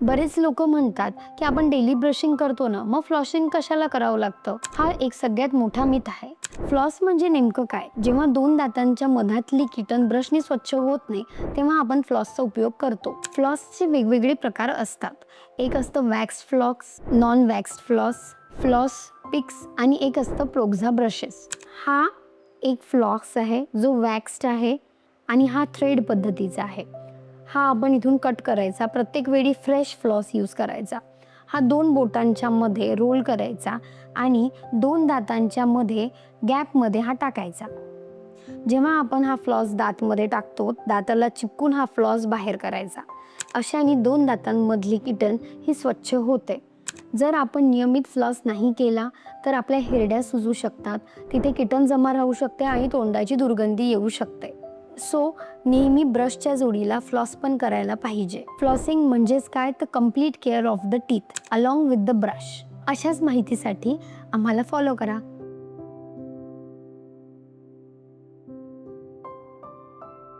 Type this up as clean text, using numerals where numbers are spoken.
बरेच लोक म्हणतात की आपण डेली ब्रशिंग करतो ना, मग फ्लॉसिंग कशाला करावं लागतं. हा एक सगळ्यात मोठा मिथ आहे. फ्लॉस म्हणजे नेमकं काय? जेव्हा दोन दातांच्या मधातली किटन ब्रशनी स्वच्छ होत नाही तेव्हा आपण फ्लॉसचा उपयोग करतो. फ्लॉसचे वेगवेगळे प्रकार असतात. एक असतं wax floss, non wax floss, floss पिक्स आणि एक असतं प्रोक्झा ब्रशेस. हा एक फ्लॉस आहे जो वॅक्स्ड आहे आणि हा थ्रेड पद्धतीचा आहे. हा आपण इथून कट करायचा, प्रत्येक वेळी फ्रेश फ्लॉस यूज करायचा. हा 2 बोटांच्या मध्ये रोल करायचा आणि 2 दातांच्या मध्ये गॅपमध्ये हा टाकायचा. जेव्हा आपण हा फ्लॉस दातमध्ये टाकतो, दाताला चिपकून हा फ्लॉस बाहेर करायचा. अशाने 2 दातांमधली किटन ही स्वच्छ होते. जर आपण नियमित फ्लॉस नाही केला तर आपल्या हिरड्या सुजू शकतात, तिथे किटन जमा राहू शकते आणि तोंडाची दुर्गंधी येऊ शकते. सो नेहमी ब्रशच्या जोडीला फ्लॉस पण करायला पाहिजे. फ्लॉसिंग म्हणजेच काय तर complete care of the teeth along with the brush. अशाच माहितीसाठी आम्हाला फॉलो करा.